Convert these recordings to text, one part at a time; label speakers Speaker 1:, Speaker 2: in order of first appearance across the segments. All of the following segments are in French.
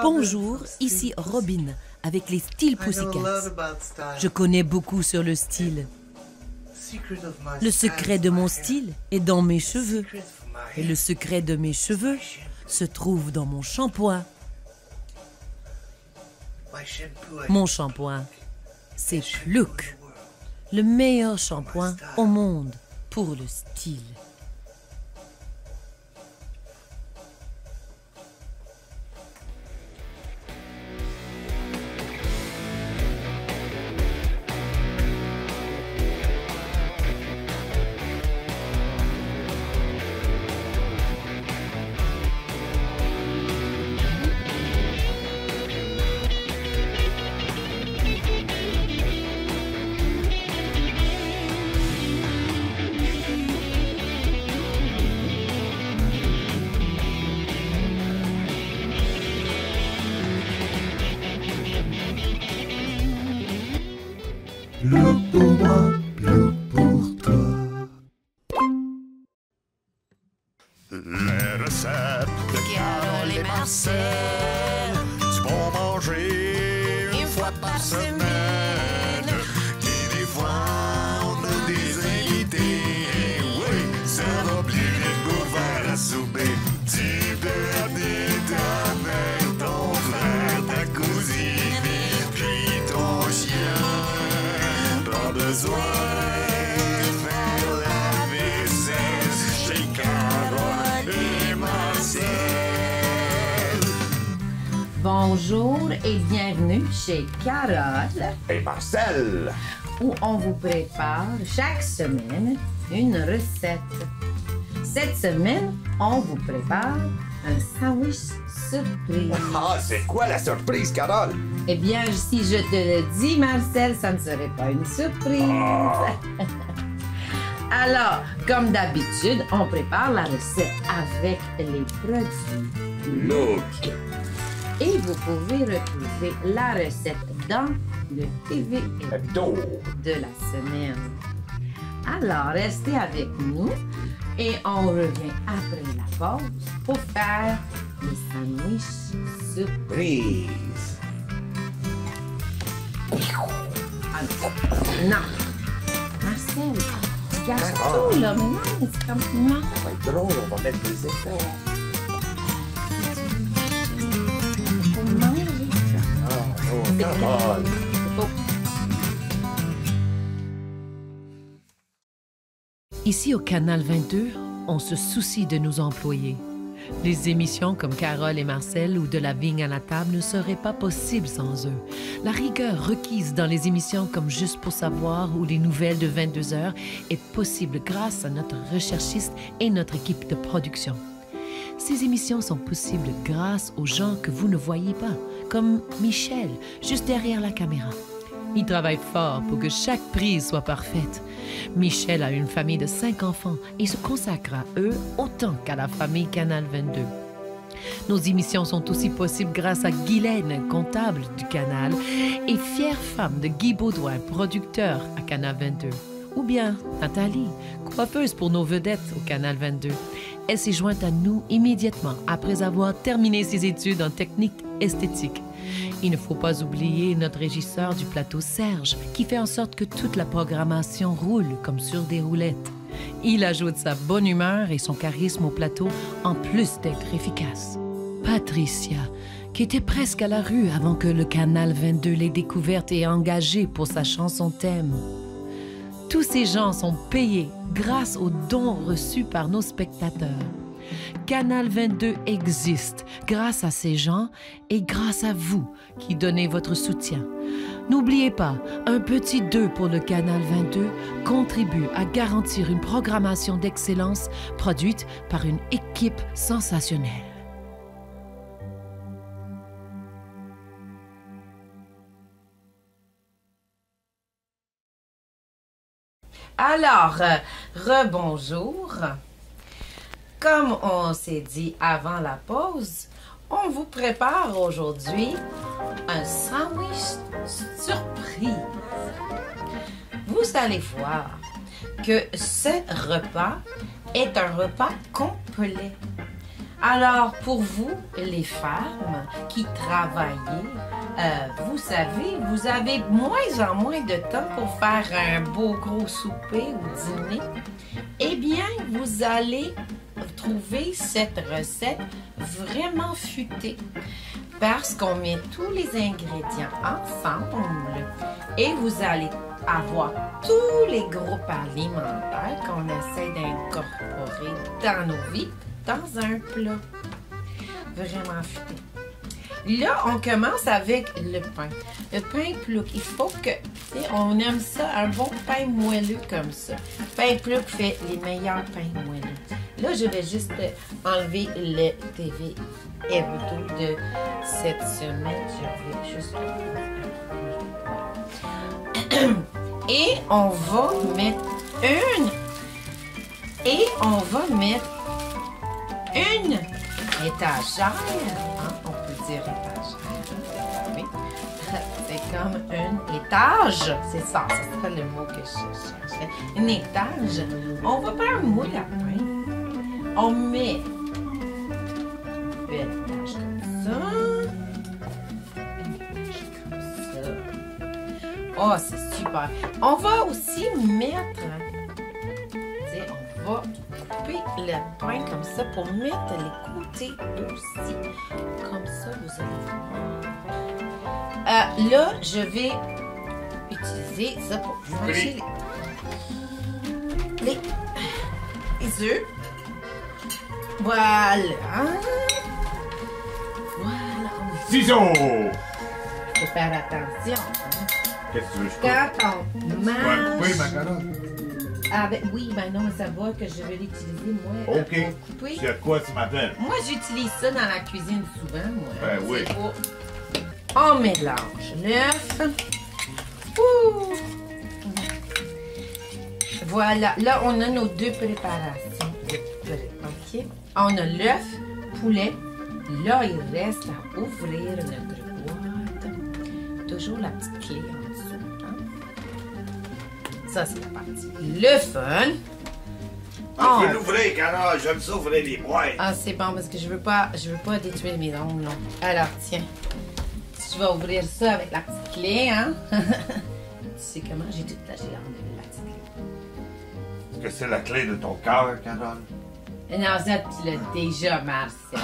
Speaker 1: Bonjour, ici Robin, avec les styles Pussycats. Je connais beaucoup sur le style. Le secret de mon style est dans mes cheveux. Et le secret de mes cheveux se trouve dans mon shampoing. Mon shampoing, c'est Look, le meilleur shampoing au monde pour le style.
Speaker 2: Bleu pour moi, bleu pour toi.
Speaker 3: Les recettes de Carole et Marcel, du bon manger une fois par semaine. Et des fois, on a des invités. Oui, ça va plus vite pour faire à souper. Tu peux amener ta mère, ton frère, ta cousine, puis ton chien. Pas besoin de faire la vaisselle chez Carole et Marcel.
Speaker 4: Bonjour et bienvenue chez Carole
Speaker 3: Et Marcel,
Speaker 4: où on vous prépare chaque semaine une recette. Cette semaine, on vous prépare un sandwich surprise.
Speaker 3: ah, c'est quoi la surprise, Carole?
Speaker 4: Eh bien, si je te le dis, Marcel, ça ne serait pas une surprise.
Speaker 3: Oh.
Speaker 4: Alors, comme d'habitude, on prépare la recette avec les produits.
Speaker 3: Look.
Speaker 4: Et vous pouvez retrouver la recette dans le TV
Speaker 3: Hebdo.
Speaker 4: de la semaine. Alors, restez avec nous et on revient après la pause pour faire les sandwichs surprises.
Speaker 3: Brise.
Speaker 4: Non. Marcel, tu gâches tout, là. Mais non, c'est comme... Non.
Speaker 3: Ça va être drôle, on va mettre des effets.
Speaker 4: Faut manger.
Speaker 3: Oh, Carole.
Speaker 4: Faut-
Speaker 1: Ici au Canal 22, on se soucie de nos employés. Les émissions comme Carole et Marcel ou De la vigne à la table ne seraient pas possibles sans eux. La rigueur requise dans les émissions comme Juste pour savoir ou les nouvelles de 22 heures est possible grâce à notre recherchiste et notre équipe de production. Ces émissions sont possibles grâce aux gens que vous ne voyez pas, comme Michel, juste derrière la caméra. Il travaille fort pour que chaque prise soit parfaite. Michel a une famille de 5 enfants et se consacre à eux autant qu'à la famille Canal 22. Nos émissions sont aussi possibles grâce à Guylaine, comptable du Canal, et fière femme de Guy Baudouin, producteur à Canal 22. Ou bien Nathalie, coiffeuse pour nos vedettes au Canal 22. Elle s'est jointe à nous immédiatement après avoir terminé ses études en technique esthétique. Il ne faut pas oublier notre régisseur du plateau, Serge, qui fait en sorte que toute la programmation roule comme sur des roulettes. Il ajoute sa bonne humeur et son charisme au plateau, en plus d'être efficace. Patricia, qui était presque à la rue avant que le Canal 22 l'ait découverte et engagée pour sa chanson thème. Tous ces gens sont payés grâce aux dons reçus par nos spectateurs. Canal 22 existe grâce à ces gens et grâce à vous qui donnez votre soutien. N'oubliez pas, un petit 2 pour le Canal 22 contribue à garantir une programmation d'excellence produite par une équipe sensationnelle.
Speaker 4: Alors, rebonjour. Comme on s'est dit avant la pause, on vous prépare aujourd'hui un sandwich surprise. Vous allez voir que ce repas est un repas complet. Alors, pour vous, les femmes qui travaillez, vous savez, vous avez moins en moins de temps pour faire un beau gros souper ou dîner. Eh bien, vous allez trouver cette recette vraiment futée parce qu'on met tous les ingrédients ensemble et vous allez avoir tous les groupes alimentaires qu'on essaie d'incorporer dans nos vies dans un plat. Vraiment futé. Là, on commence avec le pain. Le pain plouc, il faut que, tu sais, on aime ça, un bon pain moelleux comme ça. Pain plouc fait les meilleurs pains moelleux. Là, je vais juste enlever le TV hebdo de cette semaine. Je vais juste... Et on va mettre une étagère, hein, on peut dire étagère, oui. C'est comme un étage, c'est ça, c'est le mot que je cherchais. Un étage, on va faire un moule à pain, on met une étage comme ça, oh c'est super. On va aussi mettre, on va couper le pain comme ça pour mettre les côtés aussi. Comme ça, vous allez voir. Là, je vais utiliser ça pour manger les œufs. Voilà. Voilà.
Speaker 3: Ciseaux!
Speaker 4: Faut faire attention. Hein.
Speaker 3: Qu'est-ce que tu veux que je coupe?
Speaker 4: Quand on mange...
Speaker 3: Tu vas couper ma carotte?
Speaker 4: Ah ben oui, ben non, mais ça va que je vais l'utiliser, moi,
Speaker 3: OK.
Speaker 4: pour couper.
Speaker 3: Tu as quoi ce matin?
Speaker 4: Moi, j'utilise ça dans la cuisine souvent, moi.
Speaker 3: Ben oui.
Speaker 4: On mélange l'œuf. Ouh! Voilà, là, on a nos deux préparations. OK? On a l'œuf, poulet. Là, il reste à ouvrir notre boîte. Toujours la petite clé en dessous. Hein? Ça, c'est parti. Le fun.
Speaker 3: Je veux l'ouvrir, Carole. J'aime ça ouvrir les boîtes.
Speaker 4: Ah, c'est bon, parce que je veux pas détruire mes ongles, non. Alors, tiens. Tu vas ouvrir ça avec la petite clé, hein? Tu sais comment? J'ai tout lâché la petite clé.
Speaker 3: Est-ce que c'est la clé de ton cœur, Carole?
Speaker 4: Non, ça, tu l'as déjà, Marcel.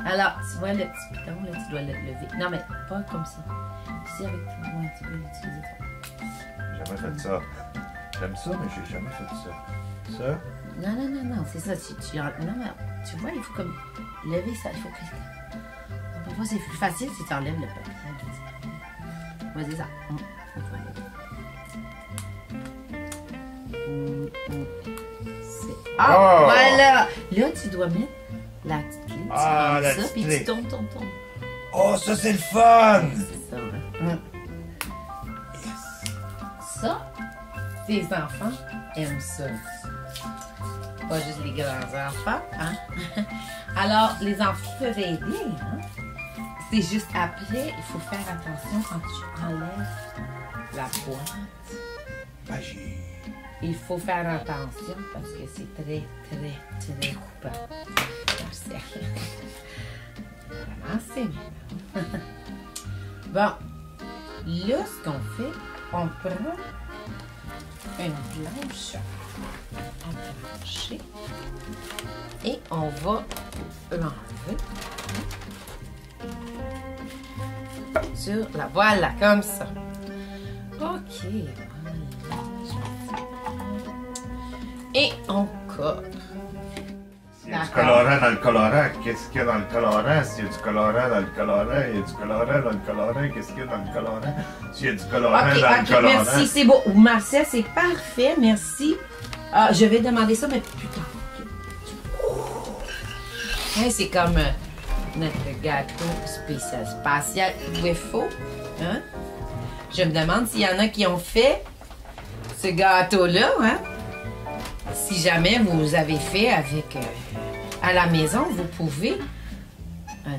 Speaker 4: Alors, tu vois le petit piton, là, tu dois le lever. Non, mais pas comme ça. Ici, avec toi, ouais, tu peux l'utiliser.
Speaker 3: J'ai jamais fait ça. J'aime ça, mais j'ai jamais fait ça. Ça?
Speaker 4: Non, c'est ça. Non, mais tu vois, il faut comme lever ça. Il faut que... Parfois, c'est plus facile si tu enlèves le papier. Vas-y, ça. Ah,
Speaker 3: oh!
Speaker 4: Voilà! Là, tu dois mettre la petite clé. Tu
Speaker 3: Ah,
Speaker 4: prends
Speaker 3: la
Speaker 4: ça,
Speaker 3: petite
Speaker 4: puis
Speaker 3: clé.
Speaker 4: tu tournes.
Speaker 3: Oh, ça, c'est le fun!
Speaker 4: C'est ça, hein? Ça, tes enfants aiment ça. Pas juste les grands enfants, hein? Alors, les enfants peuvent aider, hein? C'est juste après, il faut faire attention quand tu enlèves la boîte.
Speaker 3: Magie.
Speaker 4: Il faut faire attention parce que c'est très coupant. Marcel. Commencez maintenant. Bon, là, ce qu'on fait, on prend une planche à plancher et on va l'enlever sur la voilà, comme ça. OK. Et on coupe.
Speaker 3: S'il y a du colorant dans le colorant, qu'est-ce qu'il y a dans le colorant? S'il y a du colorant dans le colorant, il y a du colorant dans le colorant, qu'est-ce qu'il y a dans le colorant? S'il y a du colorant dans le colorant.
Speaker 4: Merci, c'est beau. Marcel, c'est parfait, merci. Je vais demander ça, mais plus tard. Hein, c'est comme notre gâteau spatial UFO. Hein? Je me demande s'il y en a qui ont fait ce gâteau-là, hein? Si jamais vous avez fait avec à la maison, vous pouvez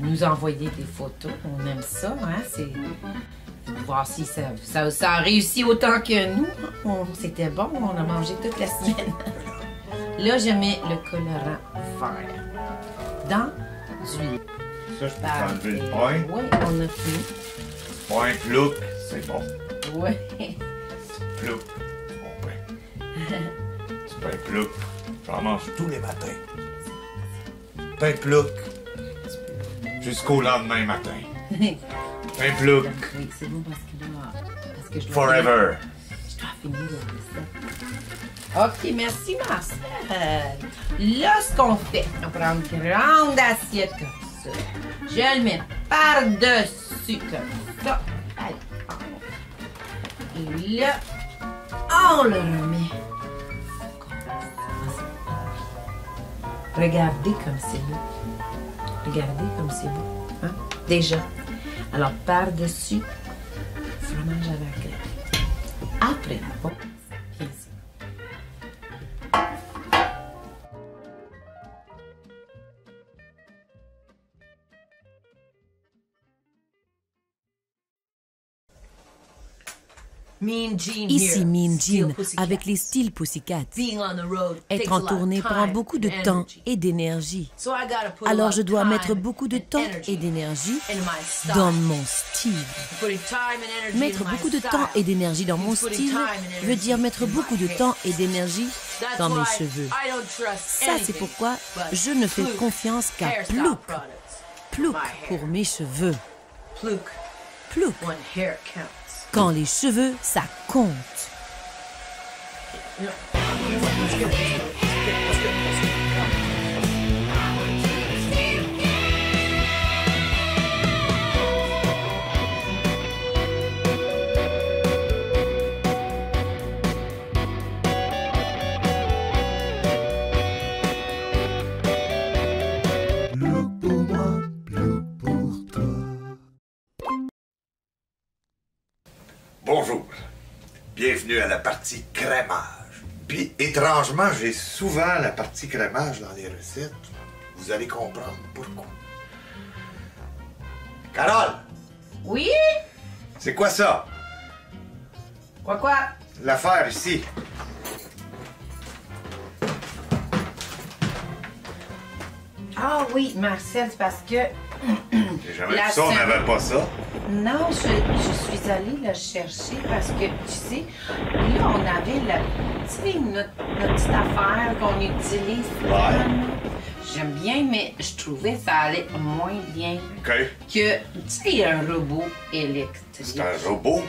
Speaker 4: nous envoyer des photos. On aime ça, hein? C'est voir si ça a réussi autant que nous. C'était bon, on a mangé toute la semaine. Là, je mets le colorant vert dans du lait.
Speaker 3: Ça, je peux t'enlever le point.
Speaker 4: Oui, on a fini.
Speaker 3: Point, plouc, c'est bon.
Speaker 4: Oui.
Speaker 3: Plouc. Bon, ben. Du pain plouc. J'en mange tous les matins. Pain plouc. Jusqu'au lendemain matin. Pain plouc.
Speaker 4: Oui, c'est bon parce que là... Parce que je dois
Speaker 3: Forever.
Speaker 4: Je dois finir la recette. OK, merci Marcel. Là, ce qu'on fait, on prend une grande assiette comme ça. Je le mets par-dessus comme ça. Allez, et là, on le remet. Regardez comme c'est beau. Regardez comme c'est beau. Hein? Déjà. Alors, par-dessus, fromage à la crème. Après la pause, bien sûr.
Speaker 1: Ici Mean Jean avec les styles Pussycat. Être en tournée prend beaucoup de temps et d'énergie. Alors je dois mettre beaucoup de temps et d'énergie dans mon style. Mettre beaucoup de temps et d'énergie dans mon style veut dire mettre beaucoup de temps et d'énergie dans mes cheveux. Ça, c'est pourquoi je ne fais confiance qu'à Plouc. Plouc pour mes cheveux. Plouc. Quand les cheveux, ça compte.
Speaker 2: Plouc pour moi, plouc pour toi.
Speaker 3: Bonjour. Bienvenue à la partie crémage. Puis, étrangement, j'ai souvent la partie crémage dans les recettes. Vous allez comprendre pourquoi. Carole,
Speaker 4: Oui?
Speaker 3: c'est quoi ça?
Speaker 4: Quoi?
Speaker 3: L'affaire ici.
Speaker 4: Ah oui, Marcel, c'est parce que...
Speaker 3: J'ai jamais
Speaker 4: La
Speaker 3: vu ça, on
Speaker 4: semaine-
Speaker 3: n'avait pas ça.
Speaker 4: Non, je suis allée le chercher parce que, tu sais, là, on avait tu sais, notre petite affaire qu'on utilise.
Speaker 3: Ouais.
Speaker 4: J'aime bien, mais je trouvais que ça allait moins bien
Speaker 3: OK.
Speaker 4: que, tu sais, un robot électrique.
Speaker 3: C'est un robot.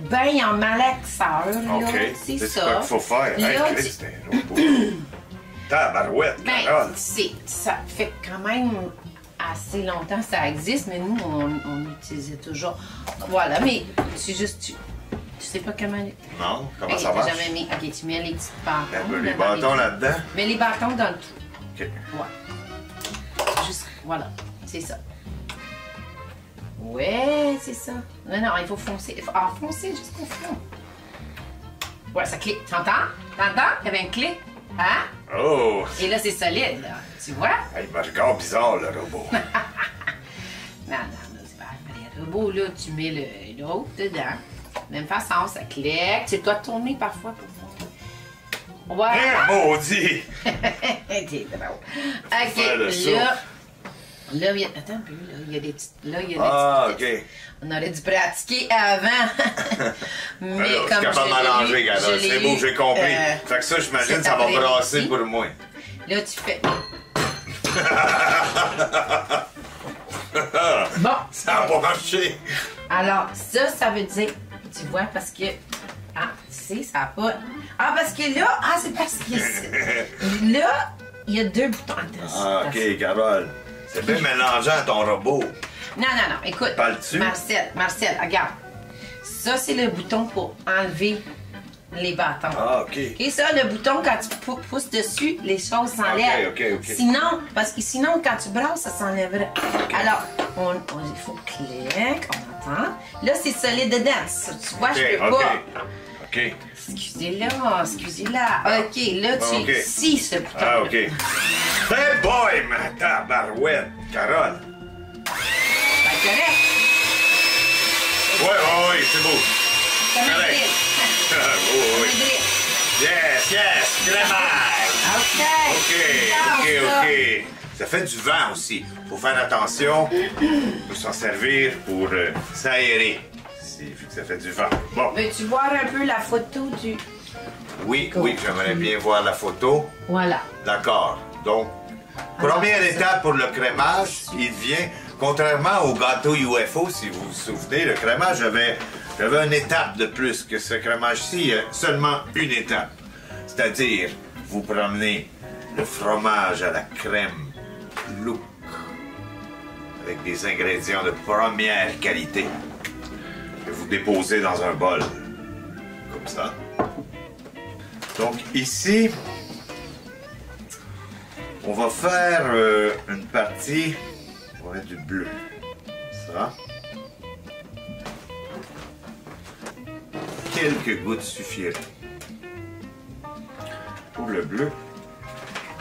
Speaker 4: Ben, il y a un malaxeur, là,
Speaker 3: OK.
Speaker 4: c'est
Speaker 3: C'est
Speaker 4: ça.
Speaker 3: ça qu'il faut faire.
Speaker 4: Là,
Speaker 3: Hey,
Speaker 4: tu-
Speaker 3: Christ, c'est un robot. Tabarouette,
Speaker 4: Ben,
Speaker 3: Carole.
Speaker 4: ça fait quand même assez longtemps que ça existe, mais nous, on utilisait toujours. Voilà, mais c'est juste, tu sais pas comment...
Speaker 3: Non, comment
Speaker 4: Hey,
Speaker 3: ça
Speaker 4: t'as
Speaker 3: marche?
Speaker 4: jamais mis... OK, tu mets les petits bâtons.
Speaker 3: Un peu les
Speaker 4: devant
Speaker 3: bâtons
Speaker 4: les-
Speaker 3: là-dedans.
Speaker 4: Mets les bâtons dans le trou.
Speaker 3: OK.
Speaker 4: Ouais. Juste, voilà, c'est ça. Ouais, c'est ça. Non, il faut foncer. Il faut foncer jusqu'au fond. Ouais, ça clique. T'entends? Il y avait un clic. Hein?
Speaker 3: Oh!
Speaker 4: Et là, c'est solide, là. Tu vois?
Speaker 3: Hey, il me regarde bizarre, le robot.
Speaker 4: Non, c'est pas vrai. Le robot, là, tu mets l'autre dedans. Même façon, ça clique. Tu dois tourner parfois pour voir.
Speaker 3: Hein,
Speaker 4: Voilà.
Speaker 3: maudit!
Speaker 4: T'es drôle.
Speaker 3: Faire le
Speaker 4: OK,
Speaker 3: saut.
Speaker 4: là, il y a... Attends un peu, là, il y a des petites... Là, il y a des
Speaker 3: Ah,
Speaker 4: petites...
Speaker 3: OK.
Speaker 4: On aurait dû pratiquer avant. Mais
Speaker 3: Alors,
Speaker 4: comme
Speaker 3: c'est capable de
Speaker 4: je l'ai
Speaker 3: mélanger,
Speaker 4: eu,
Speaker 3: Carole.
Speaker 4: je l'ai
Speaker 3: C'est beau,
Speaker 4: eu,
Speaker 3: j'ai compris.
Speaker 4: euh,
Speaker 3: Fait que ça, j'imagine,
Speaker 4: cet
Speaker 3: ça va
Speaker 4: après-midi.
Speaker 3: brasser pour moi.
Speaker 4: Là, tu fais... Bon,
Speaker 3: Ça n'a pas marché.
Speaker 4: alors, ça veut dire... Tu vois, parce que... Ah, tu sais, ça n'a pas... Ah, parce que là... Ah, c'est parce que... Là, il y a deux boutons. Attends,
Speaker 3: Ah,
Speaker 4: attends.
Speaker 3: OK, Carole. C'est bien mélangeant ton robot.
Speaker 4: Non, écoute.
Speaker 3: Parles-tu?
Speaker 4: Marcel, regarde. Ça, c'est le bouton pour enlever les bâtons.
Speaker 3: Ah, OK.
Speaker 4: Et ça, le bouton, quand tu pousses dessus, les choses s'enlèvent.
Speaker 3: OK.
Speaker 4: Sinon, parce que sinon, quand tu brasses, ça s'enlèverait. Alors, il faut clic, on entend. Là, c'est solide dedans. Ça, tu vois, je peux pas.
Speaker 3: OK.
Speaker 4: Excusez-la. OK, là, tu
Speaker 3: OK.
Speaker 4: scies ce bouton.
Speaker 3: Ah, OK. Hey boy, ma tabarouette, Carole.
Speaker 4: Ben, correct.
Speaker 3: Ouais, c'est beau.
Speaker 4: Comme un
Speaker 3: Correct.
Speaker 4: drill.
Speaker 3: Oui.
Speaker 4: Comme un drill.
Speaker 3: Yes, crémage. OK. Ça fait du vent aussi. Faut faire attention. Faut s'en servir pour s'aérer. Vu que ça fait du vent. Bon.
Speaker 4: Veux-tu voir un peu la photo du...
Speaker 3: Oui, j'aimerais bien voir la photo.
Speaker 4: Voilà.
Speaker 3: D'accord. Donc, première étape pour le crémage, il vient, contrairement au gâteau UFO, si vous vous souvenez, le crémage avait une étape de plus que ce crémage-ci, il y a seulement une étape. C'est-à-dire, vous prenez le fromage à la crème look avec des ingrédients de première qualité que vous déposez dans un bol, comme ça. Donc ici, on va faire une partie, on va mettre du bleu, ça. Quelques gouttes suffiraient pour le bleu.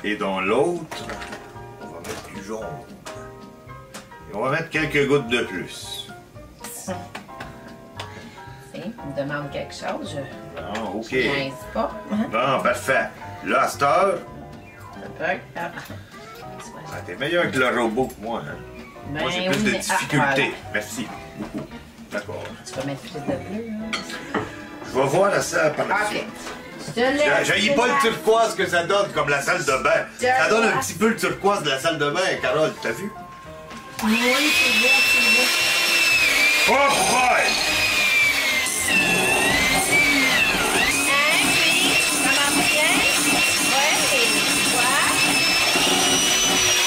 Speaker 3: Et dans l'autre, on va mettre du jaune. Et on va mettre quelques gouttes de plus.
Speaker 4: Il me demande quelque chose,
Speaker 3: Bon, OK.
Speaker 4: je niaise pas.
Speaker 3: Bon, parfait. Là, à cette heure,
Speaker 4: Ah,
Speaker 3: t'es meilleur que le robot que moi, hein? Moi, j'ai plus de difficultés.
Speaker 4: Voilà.
Speaker 3: Merci beaucoup. D'accord.
Speaker 4: Tu vas mettre plus de bleu, hein?
Speaker 3: Je vais voir ça par la
Speaker 4: OK.
Speaker 3: suite.
Speaker 4: Je te laisse.
Speaker 3: J'ai pas le turquoise que ça donne comme la salle de bain. Ça donne un petit peu le turquoise de la salle de bain, Carole. T'as vu?
Speaker 4: Oui, c'est beau, c'est beau.
Speaker 3: Oh boy!
Speaker 4: Ça marche bien? Oui, quoi?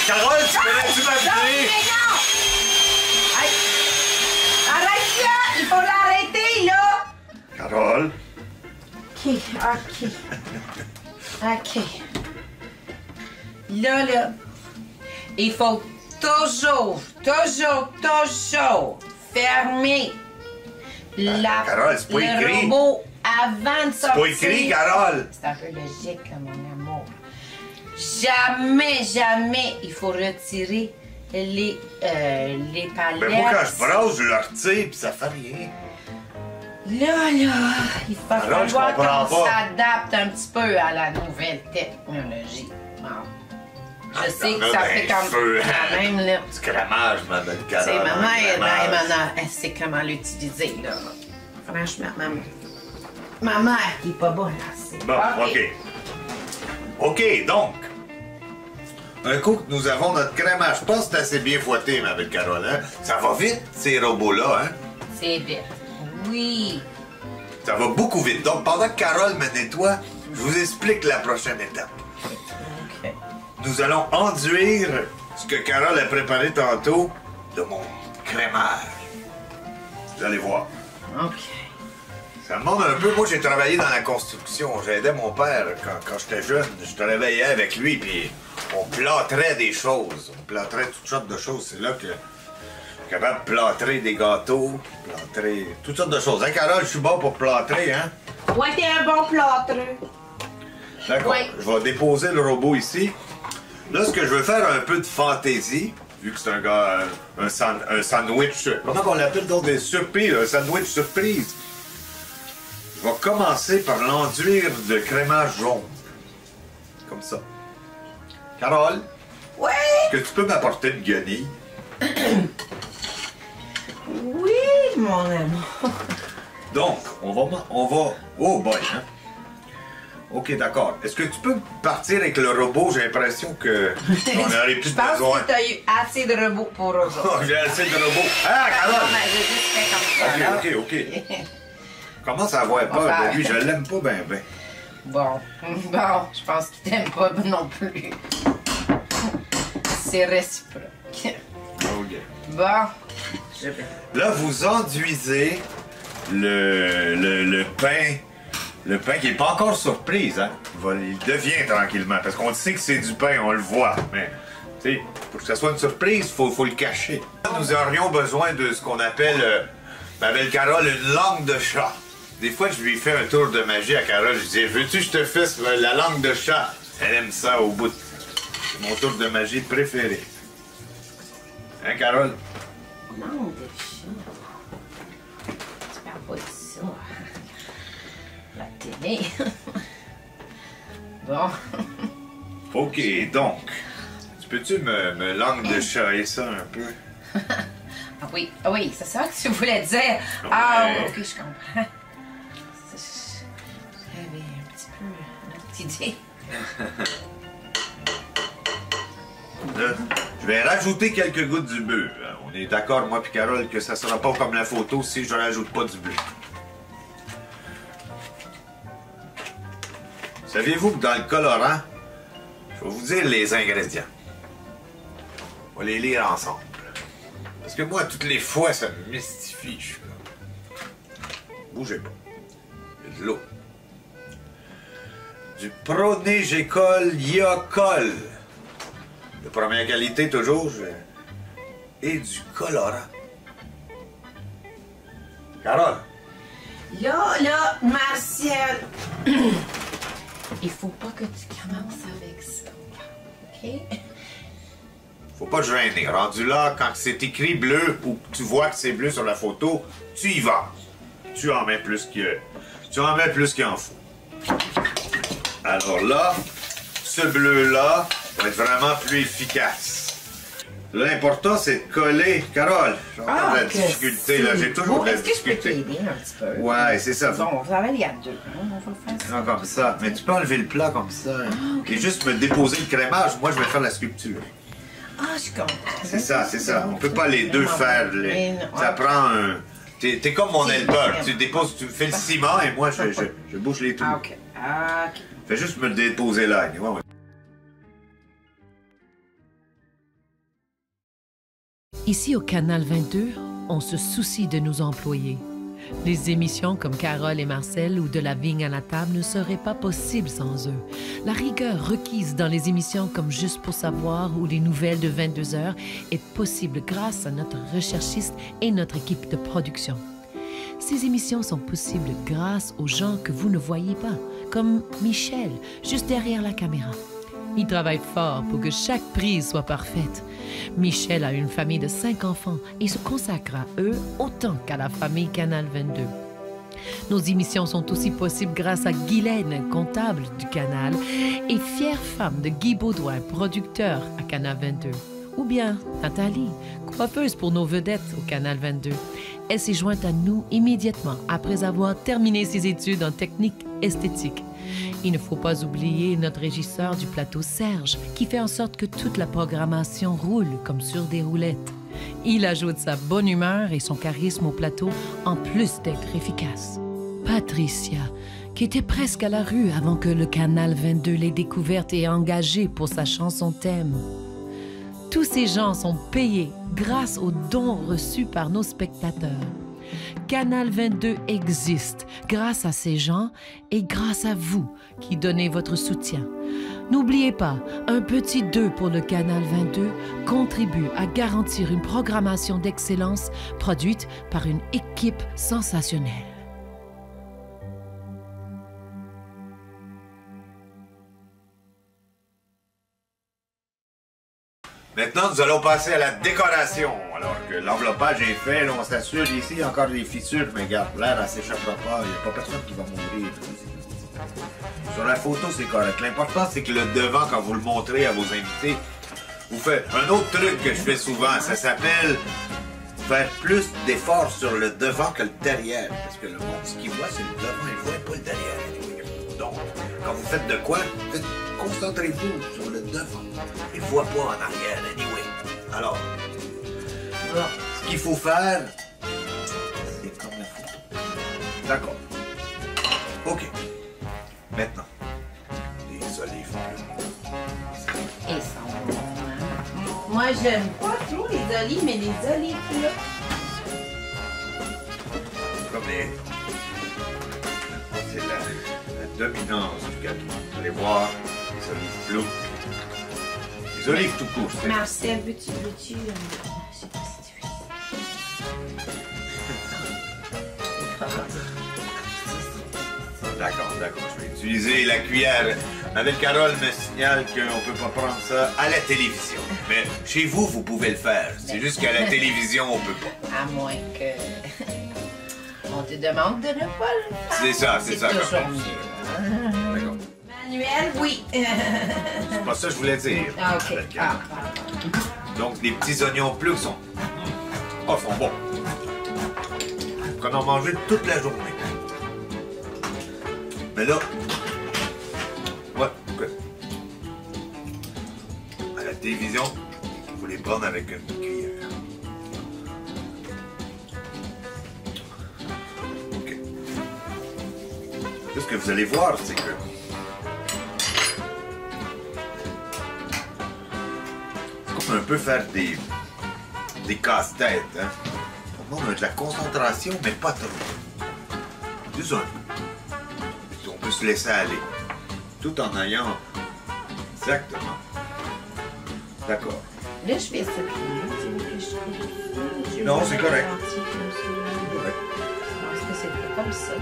Speaker 3: Carole, tu connais-tu ma
Speaker 4: Non,
Speaker 3: clé?
Speaker 4: mais non! Aïe. Arrête ça! Il faut l'arrêter, là!
Speaker 3: Carole?
Speaker 4: OK. Là, il faut toujours fermer
Speaker 3: Carole, c'est pas
Speaker 4: le
Speaker 3: écrit.
Speaker 4: robot avant de sortir.
Speaker 3: Pas écrit, Carole!
Speaker 4: C'est un peu logique, là, mon amour. Jamais il faut retirer les palettes.
Speaker 3: Mais moi, quand je brasse, je le retire, puis ça fait rien.
Speaker 4: Là, il va
Speaker 3: Alors, je
Speaker 4: falloir
Speaker 3: comprends
Speaker 4: qu'on
Speaker 3: pas.
Speaker 4: s'adapte un petit peu à la nouvelle technologie. Bon. Je sais que ça fait quand même, là.
Speaker 3: Du crémage, ma belle Carole.
Speaker 4: C'est ma mère,
Speaker 3: crémage.
Speaker 4: elle sait comment l'utiliser, là. Franchement, ma mère qui est pas bonne, là. C'est...
Speaker 3: Bon, OK, donc, un coup que nous avons notre crémage, je pense que c'est assez bien fouetté, ma belle Carole, hein? Ça va vite, ces robots-là, hein?
Speaker 4: C'est vite. Oui.
Speaker 3: Ça va beaucoup vite. Donc, pendant que Carole me nettoie, je vous explique la prochaine étape.
Speaker 4: OK.
Speaker 3: Nous allons enduire ce que Carole a préparé tantôt de mon crémage. Vous allez voir.
Speaker 4: OK.
Speaker 3: Ça me demande un peu. Moi, j'ai travaillé dans la construction. J'aidais mon père quand j'étais jeune. Je travaillais avec lui, puis on plâtrait des choses. On plâtrait toutes sortes de choses. C'est là que je suis capable de plâtrer des gâteaux, plâtrer toutes sortes de choses. Hein, Carole, je suis bon pour plâtrer, hein?
Speaker 4: Ouais, t'es un bon plâtreux.
Speaker 3: D'accord.
Speaker 4: Oui.
Speaker 3: Je vais déposer le robot ici. Là, ce que je veux faire, un peu de fantaisie, vu que c'est un sandwich. Comment on l'appelle donc des surprises? Un sandwich surprise. Je vais commencer par l'enduire de crémage jaune. Comme ça. Carole,
Speaker 4: Ouais.
Speaker 3: est-ce que tu peux m'apporter une guenille?
Speaker 4: Oui, mon amour.
Speaker 3: Donc, on va... Oh boy, hein? OK, d'accord. Est-ce que tu peux partir avec le robot? J'ai l'impression que on aurait plus
Speaker 4: Je pense
Speaker 3: besoin.
Speaker 4: que t'as eu assez de robots pour aujourd'hui.
Speaker 3: Oh, j'ai assez de robots. Ah,
Speaker 4: Non,
Speaker 3: Carole!
Speaker 4: mais j'ai juste fait comme ça, là.
Speaker 3: OK. Commence à avoir peur de lui, je l'aime pas bien, ben.
Speaker 4: Bon, je pense qu'il t'aime pas non plus. C'est réciproque.
Speaker 3: OK.
Speaker 4: Bon, je vais...
Speaker 3: Là, vous enduisez le pain. Le pain qui n'est pas encore surprise, hein? Il devient tranquillement. Parce qu'on sait que c'est du pain, on le voit. Mais, tu sais, pour que ça soit une surprise, faut le cacher. Nous aurions besoin de ce qu'on appelle, ma belle Carole, une langue de chat. Des fois, je lui fais un tour de magie à Carole. Je dis, veux-tu que je te fasse la langue de chat? Elle aime ça au bout. C'est mon tour de magie préféré. Hein, Carole?
Speaker 4: Langue de chat. Tu parles pas de ça. La télé. Bon.
Speaker 3: OK, donc, tu peux-tu me langue de chat ça un peu?
Speaker 4: Ah oui, c'est ça que tu voulais dire. Ah,
Speaker 3: Ouais.
Speaker 4: ok, je comprends. J'avais un petit peu une autre idée.
Speaker 3: Là, je vais rajouter quelques gouttes du beurre. On est d'accord, moi et Carole, que ça sera pas comme la photo si je rajoute pas du beurre. Saviez-vous que dans le colorant, je vais vous dire les ingrédients. On va les lire ensemble. Parce que moi, toutes les fois, ça me mystifie. Je suis comme... Bougez pas. Il y a de l'eau. Du pronégécol-iocol. De première qualité, toujours. Et du colorant. Carole.
Speaker 4: Là, Martial. Il faut pas que tu commences avec ça. OK?
Speaker 3: Faut pas te gêner. Rendu là, quand c'est écrit bleu ou que tu vois que c'est bleu sur la photo, tu y vas. Tu en mets plus que... Tu en mets plus qu'il en faut. Alors là, ce bleu-là va être vraiment plus efficace. L'important, c'est de coller. Carole, j'ai encore de la difficulté, là. J'ai toujours de la
Speaker 4: Est-ce que je peux
Speaker 3: difficulté.
Speaker 4: t'aider un petit peu?
Speaker 3: Ouais, c'est ça.
Speaker 4: Bon, vous avez les à deux. Hein? On va le faire ça.
Speaker 3: Non, comme ça. Mais tu peux enlever le plat comme ça. Et juste me déposer le crémage. Moi, je vais faire la sculpture.
Speaker 4: Ah, je comprends.
Speaker 3: C'est ça, c'est ça. On peut pas les deux faire.
Speaker 4: Mais non.
Speaker 3: Ça prend un... T'es comme mon helper. Tu déposes, tu fais le ciment et moi, je bouge les trous.
Speaker 4: Ah, OK. Ah, OK.
Speaker 3: Fais juste me le déposer là. Ouais, ouais.
Speaker 1: Ici au Canal 22, on se soucie de nos employés. Les émissions comme Carole et Marcel ou De la vigne à la table ne seraient pas possibles sans eux. La rigueur requise dans les émissions comme Juste pour savoir ou les nouvelles de 22 heures est possible grâce à notre recherchiste et notre équipe de production. Ces émissions sont possibles grâce aux gens que vous ne voyez pas, comme Michel, juste derrière la caméra. Il travaille fort pour que chaque prise soit parfaite. Michel a une famille de 5 enfants et se consacre à eux autant qu'à la famille Canal 22. Nos émissions sont aussi possibles grâce à Guylaine, comptable du Canal, et fière femme de Guy Baudouin, producteur à Canal 22. Ou bien Nathalie, coiffeuse pour nos vedettes au Canal 22. Elle s'est jointe à nous immédiatement après avoir terminé ses études en technique esthétique. Il ne faut pas oublier notre régisseur du plateau, Serge, qui fait en sorte que toute la programmation roule comme sur des roulettes. Il ajoute sa bonne humeur et son charisme au plateau, en plus d'être efficace. Patricia, qui était presque à la rue avant que le Canal 22 l'ait découverte et engagée pour sa chanson thème. Tous ces gens sont payés grâce aux dons reçus par nos spectateurs. Canal 22 existe grâce à ces gens et grâce à vous qui donnez votre soutien. N'oubliez pas, un petit 2 pour le Canal 22 contribue à garantir une programmation d'excellence produite par une équipe sensationnelle.
Speaker 3: Maintenant, nous allons passer à la décoration. Alors que l'enveloppage est fait, là, on s'assure ici, il y a encore des fissures, mais regarde, l'air, elle s'échappera pas, il n'y a pas personne qui va mourir. Sur la photo, c'est correct. L'important, c'est que le devant, quand vous le montrez à vos invités, vous faites un autre truc que je fais souvent, ça s'appelle faire plus d'efforts sur le devant que le derrière. Parce que le monde, ce qu'il voit, c'est le devant, il voit pas le derrière. Donc, quand vous faites de quoi, concentrez-vous sur le devant. Il ne voit pas en arrière, anyway. Alors, ce qu'il faut faire, c'est comme la photo. D'accord. OK. Maintenant, les olives bleues.
Speaker 4: Et ça, moi, j'aime pas trop les olives, mais les olives là.
Speaker 3: Comme les... C'est la dominance du gâteau. Vous allez voir, les olives bleues. Les olives tout court. c'est-
Speaker 4: Marcel, veux-tu, je sais pas si tu veux.
Speaker 3: D'accord, je vais utiliser la cuillère. Avec Carole me signale qu'on ne peut pas prendre ça à la télévision. Mais chez vous, vous pouvez le faire. C'est juste qu'à la télévision, on peut pas.
Speaker 4: À moins que on te demande de ne pas le faire.
Speaker 3: C'est ça, c'est ça.
Speaker 4: toujours
Speaker 3: comme-
Speaker 4: mieux.
Speaker 3: D'accord.
Speaker 4: manuel, oui.
Speaker 3: C'est pas ça que je voulais dire.
Speaker 4: Ah, OK.
Speaker 3: Madame Carole. Donc, les petits oignons plus sont... Oh, sont bons. Qu'on en manger toute la journée. Mais là... Ouais, écoute. À la télévision, il faut les prendre avec une cuillère. OK. Là, ce que vous allez voir, c'est que... C'est comme un peu faire des casse-têtes, hein. On a de la concentration, mais pas trop. Juste un peu. Puis on peut se laisser aller. Tout en ayant... Exactement. D'accord.
Speaker 4: Là, je fais ça. Tu veux que je...
Speaker 3: Non, c'est correct.
Speaker 4: Correct. Est-ce que c'est fait comme ça?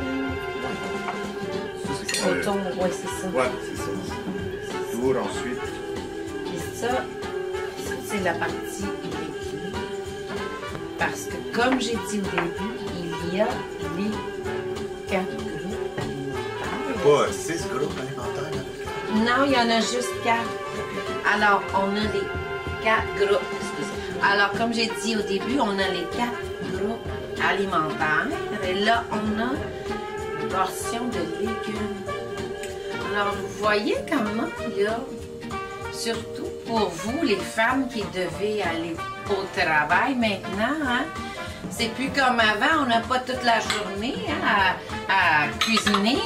Speaker 3: Ça, c'est
Speaker 4: Auton, ouais, c'est ça.
Speaker 3: Ouais, c'est ça. Tour ensuite.
Speaker 4: Et ça, c'est la partie liquide. Parce que, comme j'ai dit au début, il y a les 4 groupes alimentaires.
Speaker 3: Pas 6 groupes alimentaires.
Speaker 4: Non, il y en a juste 4. Alors, on a les 4 groupes. Excusez. Alors, comme j'ai dit au début, on a les 4 groupes alimentaires. Et là, on a une portion de légumes. Alors, vous voyez comment il y a, surtout pour vous, les femmes qui devez aller au travail maintenant, hein, c'est plus comme avant, on n'a pas toute la journée hein, à cuisiner.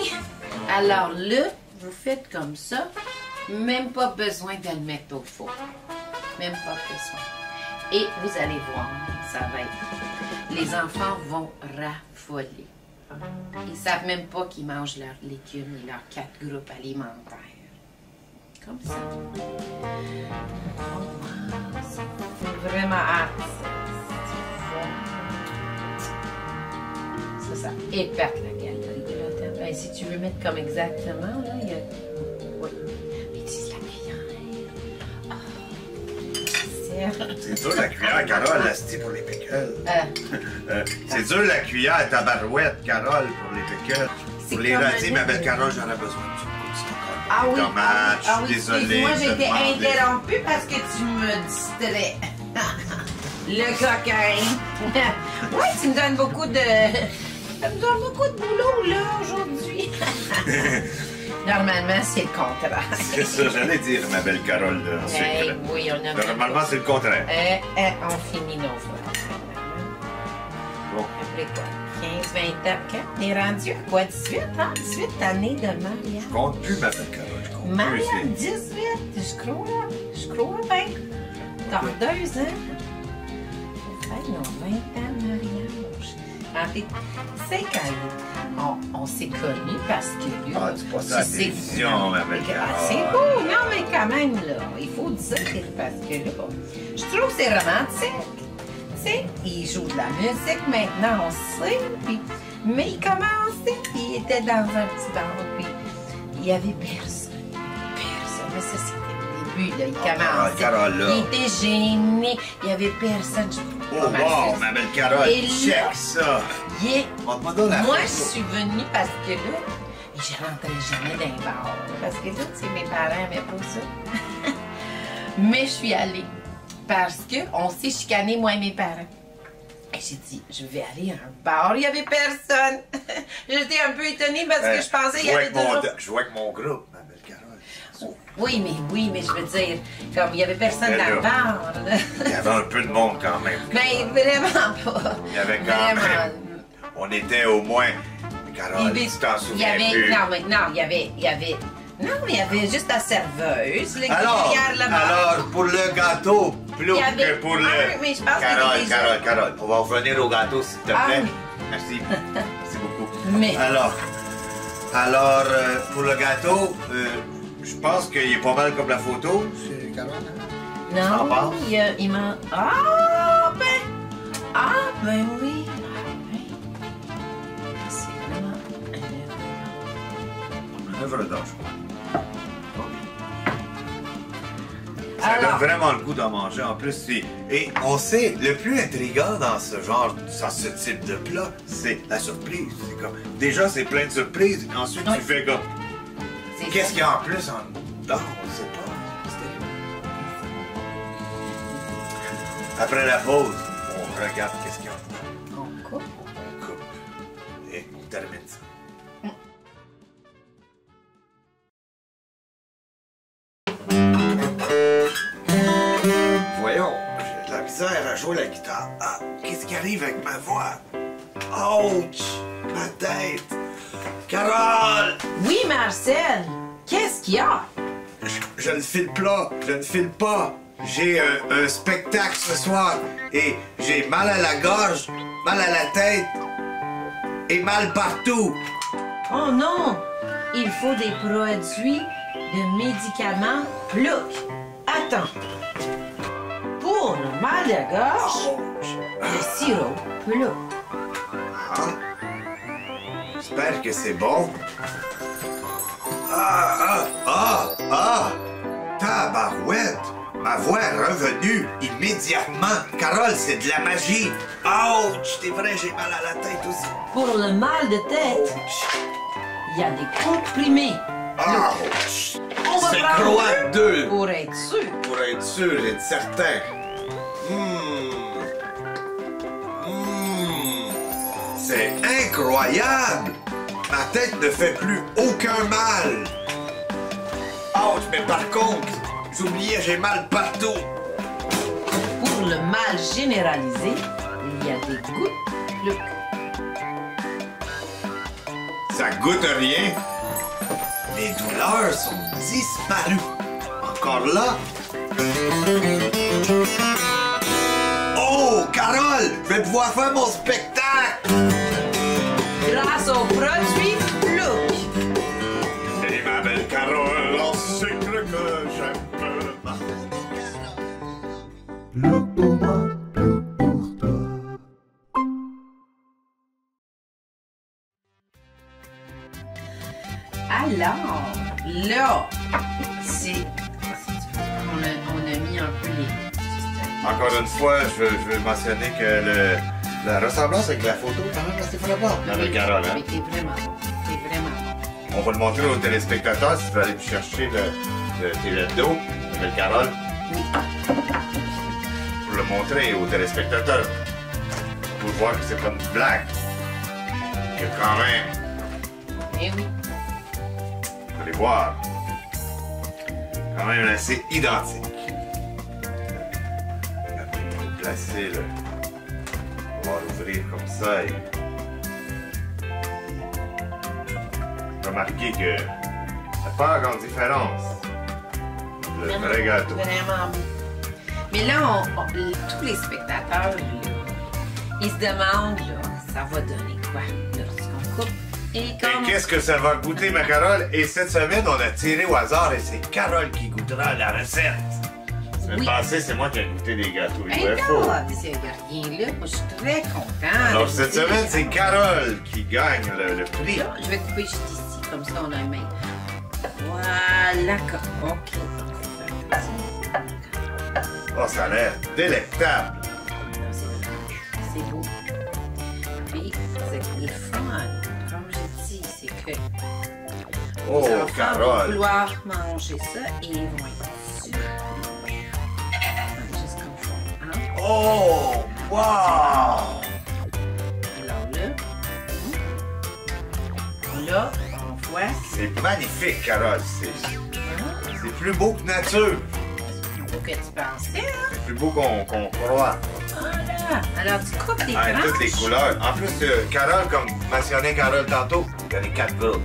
Speaker 4: Alors là, vous faites comme ça, même pas besoin de le mettre au four. Même pas besoin. Et vous allez voir, ça va être... Les enfants vont raffoler. Ils savent même pas qu'ils mangent leurs légumes et leurs 4 groupes alimentaires. Comme ça. C'est vraiment hâte. Ça épate la galerie de l'hôtel. Ben, si tu veux mettre comme exactement, là, il y a... Oui. Mais utilise la cuillère.
Speaker 3: C'est dur la cuillère, Carole, la stie pour les pickles. C'est dur la cuillère à tabarouette, Carole, pour les pickles. Pour les radis, ma belle Carole, j'en ai besoin de ça.
Speaker 4: Ah oui,
Speaker 3: Tomates, je suis désolé.
Speaker 4: Moi, j'ai
Speaker 3: de
Speaker 4: été
Speaker 3: demander.
Speaker 4: interrompue parce que tu me distrais. Le coquin. Oui, tu me donnes beaucoup de... Tu me donnes beaucoup de boulot, là, aujourd'hui. Normalement, c'est le contraire.
Speaker 3: C'est ça, j'allais dire, ma belle Carole, là, en secret.
Speaker 4: Oui, on a...
Speaker 3: Normalement, c'est le contraire.
Speaker 4: On finit nos phrases.
Speaker 3: Bon.
Speaker 4: Après quoi? 15, 20 ans. Quand t'es rendu à quoi? 18, hein? 18 années de mariage.
Speaker 3: Je compte plus, ma belle Carole, je compte plus.
Speaker 4: Mariage,
Speaker 3: c'est-
Speaker 4: 18, je crois bien. Dans 2 ans. Hey, non, 20 ans de mariage. En fait, c'est quand on s'est connus parce que là...
Speaker 3: Ah, tu passes à la
Speaker 4: sais-
Speaker 3: télévision, ma belle Carole.
Speaker 4: Ah, c'est beau, non, mais quand même, là, il faut dire parce que là, je trouve que c'est romantique. Tu sais, il joue de la musique maintenant, on sait, puis... Mais il commençait, puis il était dans un petit bar, puis il y avait personne. Personne, mais ça, c'était au début, là, il commençait.
Speaker 3: Carole, là.
Speaker 4: Il était gêné, il y avait personne.
Speaker 3: Oh, wow, ma belle Carole,
Speaker 4: Et là-
Speaker 3: check ça.
Speaker 4: Yeah.
Speaker 3: Montre-moi donc la
Speaker 4: Moi,
Speaker 3: photo.
Speaker 4: je suis venue parce que là, je rentrais jamais dans les bars. Parce que là, tu sais, mes parents n'aimaient pas ça. Mais je suis allée. Parce qu'on s'est chicané, moi et mes parents. Et j'ai dit, je vais aller à un bar. Il n'y avait personne. J'étais un peu étonnée parce que je pensais qu'il y avait toujours...
Speaker 3: Je jouais avec mon groupe, ma belle Carole.
Speaker 4: Oui, mais je veux dire, comme il n'y avait personne
Speaker 3: Mais
Speaker 4: dans
Speaker 3: là-
Speaker 4: le bar. là.
Speaker 3: Il y avait un peu de monde quand même.
Speaker 4: Ben, vraiment pas.
Speaker 3: Il y avait quand même. On était au moins. Carole, tu t'en
Speaker 4: il y
Speaker 3: souviens
Speaker 4: avait,
Speaker 3: plus.
Speaker 4: non, mais non, il y avait, non, mais il y avait juste la serveuse, le
Speaker 3: Alors,
Speaker 4: cuillère là-bas.
Speaker 3: alors, pour le gâteau, plus
Speaker 4: Il y avait
Speaker 3: que pour le.
Speaker 4: un, mais je pense qu'il y
Speaker 3: Carole,
Speaker 4: avait déjà-
Speaker 3: Carole, Carole, on va revenir au gâteau, s'il te
Speaker 4: Ah,
Speaker 3: plaît.
Speaker 4: oui.
Speaker 3: Merci. Merci beaucoup.
Speaker 4: Mais-
Speaker 3: Alors, pour le gâteau, je pense qu'il est pas mal comme la photo. C'est Carole, hein?
Speaker 4: Non,
Speaker 3: T'en penses?
Speaker 4: il m'a... Ah, ben oui. C'est vraiment un
Speaker 3: Œuvre d'art, je crois. Ça
Speaker 4: Alors-
Speaker 3: donne vraiment le goût d'en manger. En plus, et on sait, le plus intriguant dans ce genre, dans ce type de plat, c'est la surprise. C'est comme, déjà, c'est plein de surprises. Ensuite,
Speaker 4: Oui.
Speaker 3: tu fais comme,
Speaker 4: C'est
Speaker 3: qu'est-ce qu'il y a en plus en dedans? On ne sait pas. Après la pause, on regarde qu'est-ce qu'il y a.
Speaker 4: On coupe.
Speaker 3: On coupe. Et on termine ça. Voyons, j'ai de la misère à jouer la guitare. Ah, qu'est-ce qui arrive avec ma voix? Ouch! Ma tête! Carole!
Speaker 4: Oui, Marcel. Qu'est-ce qu'il y a?
Speaker 3: Je ne file pas, je ne file pas. J'ai un spectacle ce soir et j'ai mal à la gorge, mal à la tête et mal partout.
Speaker 4: Oh non! Il faut des produits de médicaments Plouc. Attends. Pour le mal de gorge, le sirop Plouc.
Speaker 3: Ah. J'espère que c'est bon. Tabarouette! Ma voix est revenue immédiatement. Carole, c'est de la magie. Ouch! C'est vrai, j'ai mal à la tête aussi.
Speaker 4: Pour le mal de tête, il y a des comprimés.
Speaker 3: Ouch!
Speaker 4: On va
Speaker 3: C'est
Speaker 4: prendre
Speaker 3: croate 2.
Speaker 4: pour être sûr.
Speaker 3: Pour être sûr et certain. C'est incroyable! Ma tête ne fait plus aucun mal. Ouch! Mais par contre, j'oubliais, j'ai mal partout.
Speaker 4: Pour le mal généralisé, il y a des gouttes Plouc.
Speaker 3: Ça goûte rien. Les douleurs sont disparues. Encore là. Oh, Carole, je vais pouvoir faire mon spectacle.
Speaker 4: Grâce aux produits Plouc.
Speaker 3: Et ma belle Carole, en sucre que j'aime.
Speaker 2: Plouc pour moi, plouc pour toi.
Speaker 4: Alors, là, c'est... On a mis un peu les...
Speaker 3: Encore une fois, je veux mentionner que la ressemblance avec la photo est quand même assez frappante. Ma belle Carole, hein?
Speaker 4: Mais t'es vraiment bon. T'es vraiment bon.
Speaker 3: On va le montrer aux téléspectateurs si tu veux aller chercher tes lettres d'eau, ma belle Carole. Pour le montrer aux téléspectateurs. Pour voir que c'est pas une blague. Que quand même,
Speaker 4: Eh oui.
Speaker 3: vous allez voir, quand même assez identique. Après, on va placer le... On va l'ouvrir comme ça et... Remarquez que ça fait pas grande différence. Le vrai gâteau.
Speaker 4: Vraiment beau. Mais là, tous les spectateurs, là, ils se demandent, là, ça va donner quoi lorsqu'on coupe. Et comme...
Speaker 3: Et qu'est-ce que ça va goûter, ma Carole? Et cette semaine, on a tiré au hasard et c'est Carole qui goûtera la recette. La semaine passée, c'est moi qui ai goûté des gâteaux. Il
Speaker 4: Hey,
Speaker 3: faut.
Speaker 4: non, c'est rien là. Moi, je suis très contente.
Speaker 3: Alors, cette semaine, c'est Carole qui gagne le prix.
Speaker 4: Là, je vais couper juste ici, comme ça, on a une main. Voilà, OK.
Speaker 3: Oh, ça a l'air délectable.
Speaker 4: C'est beau. Puis, c'est le fun. Comme je dis, c'est que
Speaker 3: Oh,
Speaker 4: les enfants vont
Speaker 3: Carole.
Speaker 4: vouloir manger ça et ils vont être sûrs. Juste comme ça. Hein?
Speaker 3: Oh, wow!
Speaker 4: Alors là, on voit.
Speaker 3: C'est magnifique, Carole. C'est plus beau que nature.
Speaker 4: Faut que tu pensais, hein?
Speaker 3: C'est plus beau qu'on croit.
Speaker 4: Voilà. Alors, tu coupes des
Speaker 3: Ah,
Speaker 4: tranches.
Speaker 3: toutes les couleurs. En plus, Carole, comme mentionnait Carole tantôt, il y a les 4 groupes.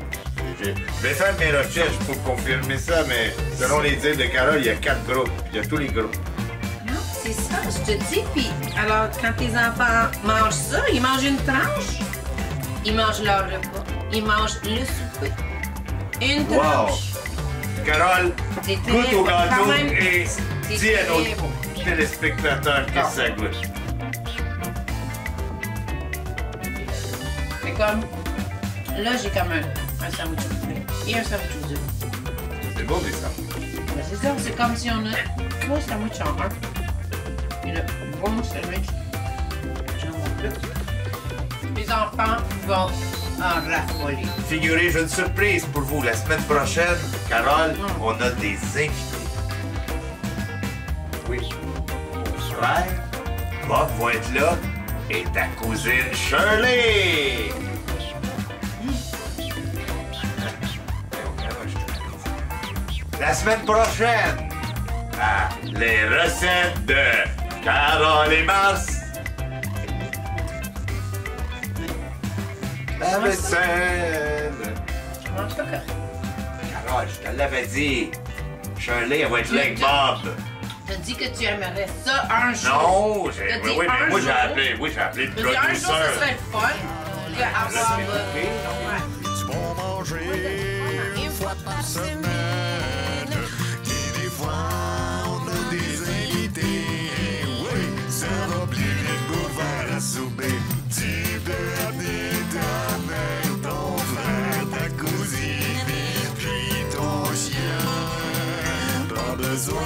Speaker 3: Je vais faire mes recherches pour confirmer ça, mais selon les dires de Carole, il y a 4 groupes. Il y a tous les groupes.
Speaker 4: Non, c'est ça, je te dis. Puis, alors, quand tes enfants mangent ça, ils mangent une tranche, ils mangent leur repas, ils mangent le souper. Une
Speaker 3: Wow!
Speaker 4: tranche.
Speaker 3: Carole,
Speaker 4: C'est très
Speaker 3: goûte au
Speaker 4: bon.
Speaker 3: gâteau
Speaker 4: Quand même,
Speaker 3: et
Speaker 4: c'est
Speaker 3: dis à
Speaker 4: très
Speaker 3: nos
Speaker 4: bon.
Speaker 3: téléspectateurs que
Speaker 4: Bon.
Speaker 3: ça goûte.
Speaker 4: C'est comme. Là, j'ai comme un sandwich au poulet et un sandwich aux œufs.
Speaker 3: C'est beau, mais ça.
Speaker 4: Ben, c'est ça, c'est comme si on a 3 sandwichs en un. Et le bon sandwich, j'en veux plus. Les enfants vont en raffoler.
Speaker 3: Figurez, j'ai une surprise pour vous. La semaine prochaine, Carole, on a des invités. Oui. Mon frère, Bob va être là et ta cousine Shirley. La semaine prochaine, les recettes de Carole et Mars. La vaisselle.
Speaker 4: Mange ça, correct.
Speaker 3: Carole, je te l'avais dit. Shirley, elle va être là avec Bob.
Speaker 4: T'as dit que tu aimerais ça un jour.
Speaker 3: Non,
Speaker 4: T'as dit
Speaker 3: oui, mais
Speaker 4: un
Speaker 3: moi
Speaker 4: jour.
Speaker 3: j'ai appelé le
Speaker 4: T'as dit un jour,
Speaker 3: producteur.
Speaker 4: ce serait le fun qu'avoir...
Speaker 3: Du bon manger une fois par semaine. Et des fois, on a des invités. Oui, ça va plus vite pour faire à souper. Tu peux amener ta mère, ton frère, ta cousine, et puis ton chien. Pas besoin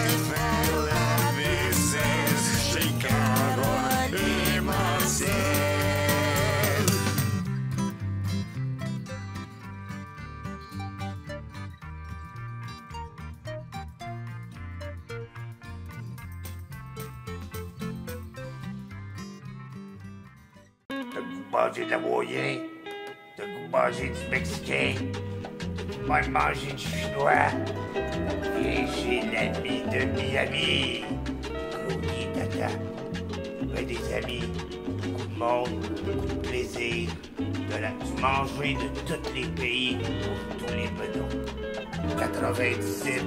Speaker 3: de faire la vaisselle chez Carole et Marcel. T'as le goût de manger de la moyenne, t'as le goût de manger du mexicain, t'as le goût de manger du chinois. Viens chez l'ami de Miami. Cody Tata. Ouais, des amis, beaucoup de monde, beaucoup de plaisir, du manger de tous les pays pour tous les bedons. 97,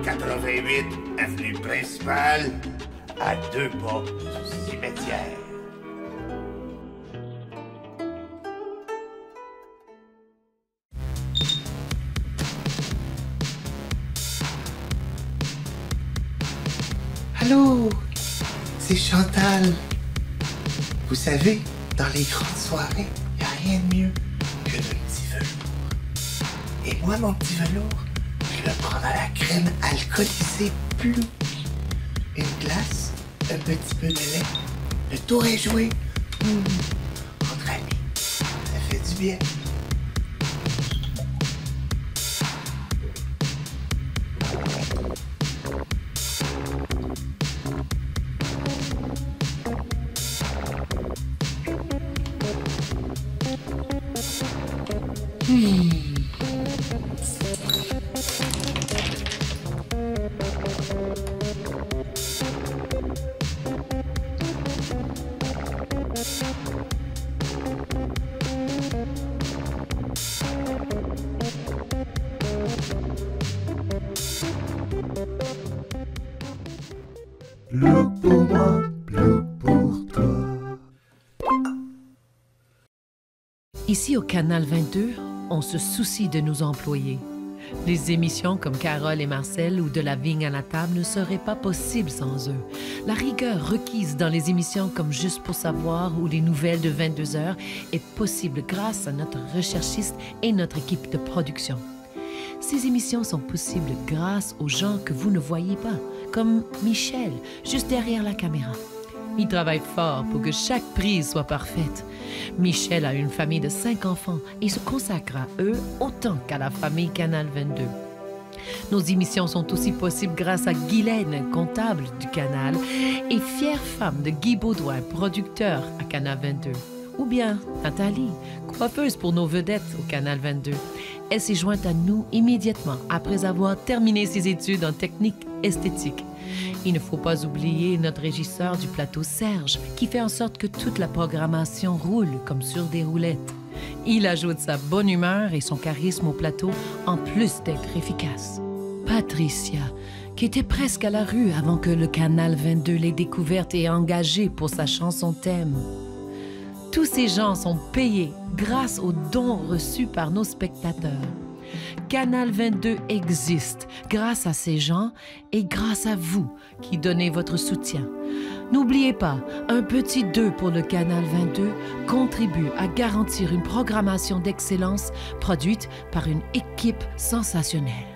Speaker 3: 88, avenue principale, à 2 pas du cimetière.
Speaker 2: Allô, c'est Chantal. Vous savez, dans les grandes soirées, il n'y a rien de mieux que le petit velours. Et moi, mon petit velours, je le prends à la crème alcoolisée Blue. Une glace, un petit peu de lait, le tour est joué. Entre amis, ça fait du bien.
Speaker 5: Bleu pour moi, bleu pour toi.
Speaker 1: Ici au Canal 22, on se soucie de nos employés. Les émissions comme Carole et Marcel ou De la vigne à la table ne seraient pas possibles sans eux. La rigueur requise dans les émissions comme Juste pour savoir ou les nouvelles de 22 heures est possible grâce à notre recherchiste et notre équipe de production. Ces émissions sont possibles grâce aux gens que vous ne voyez pas, comme Michel, juste derrière la caméra. Il travaille fort pour que chaque prise soit parfaite. Michel a une famille de 5 enfants et se consacre à eux autant qu'à la famille Canal 22. Nos émissions sont aussi possibles grâce à Guylaine, comptable du Canal, et fière femme de Guy Baudouin, producteur à Canal 22. Ou bien Nathalie, coiffeuse pour nos vedettes au Canal 22. Elle s'est jointe à nous immédiatement après avoir terminé ses études en technique esthétique. Il ne faut pas oublier notre régisseur du plateau, Serge, qui fait en sorte que toute la programmation roule comme sur des roulettes. Il ajoute sa bonne humeur et son charisme au plateau, en plus d'être efficace. Patricia, qui était presque à la rue avant que le Canal 22 l'ait découverte et engagée pour sa chanson thème. Tous ces gens sont payés grâce aux dons reçus par nos spectateurs. Canal 22 existe grâce à ces gens et grâce à vous qui donnez votre soutien. N'oubliez pas, un petit 2 pour le Canal 22 contribue à garantir une programmation d'excellence produite par une équipe sensationnelle.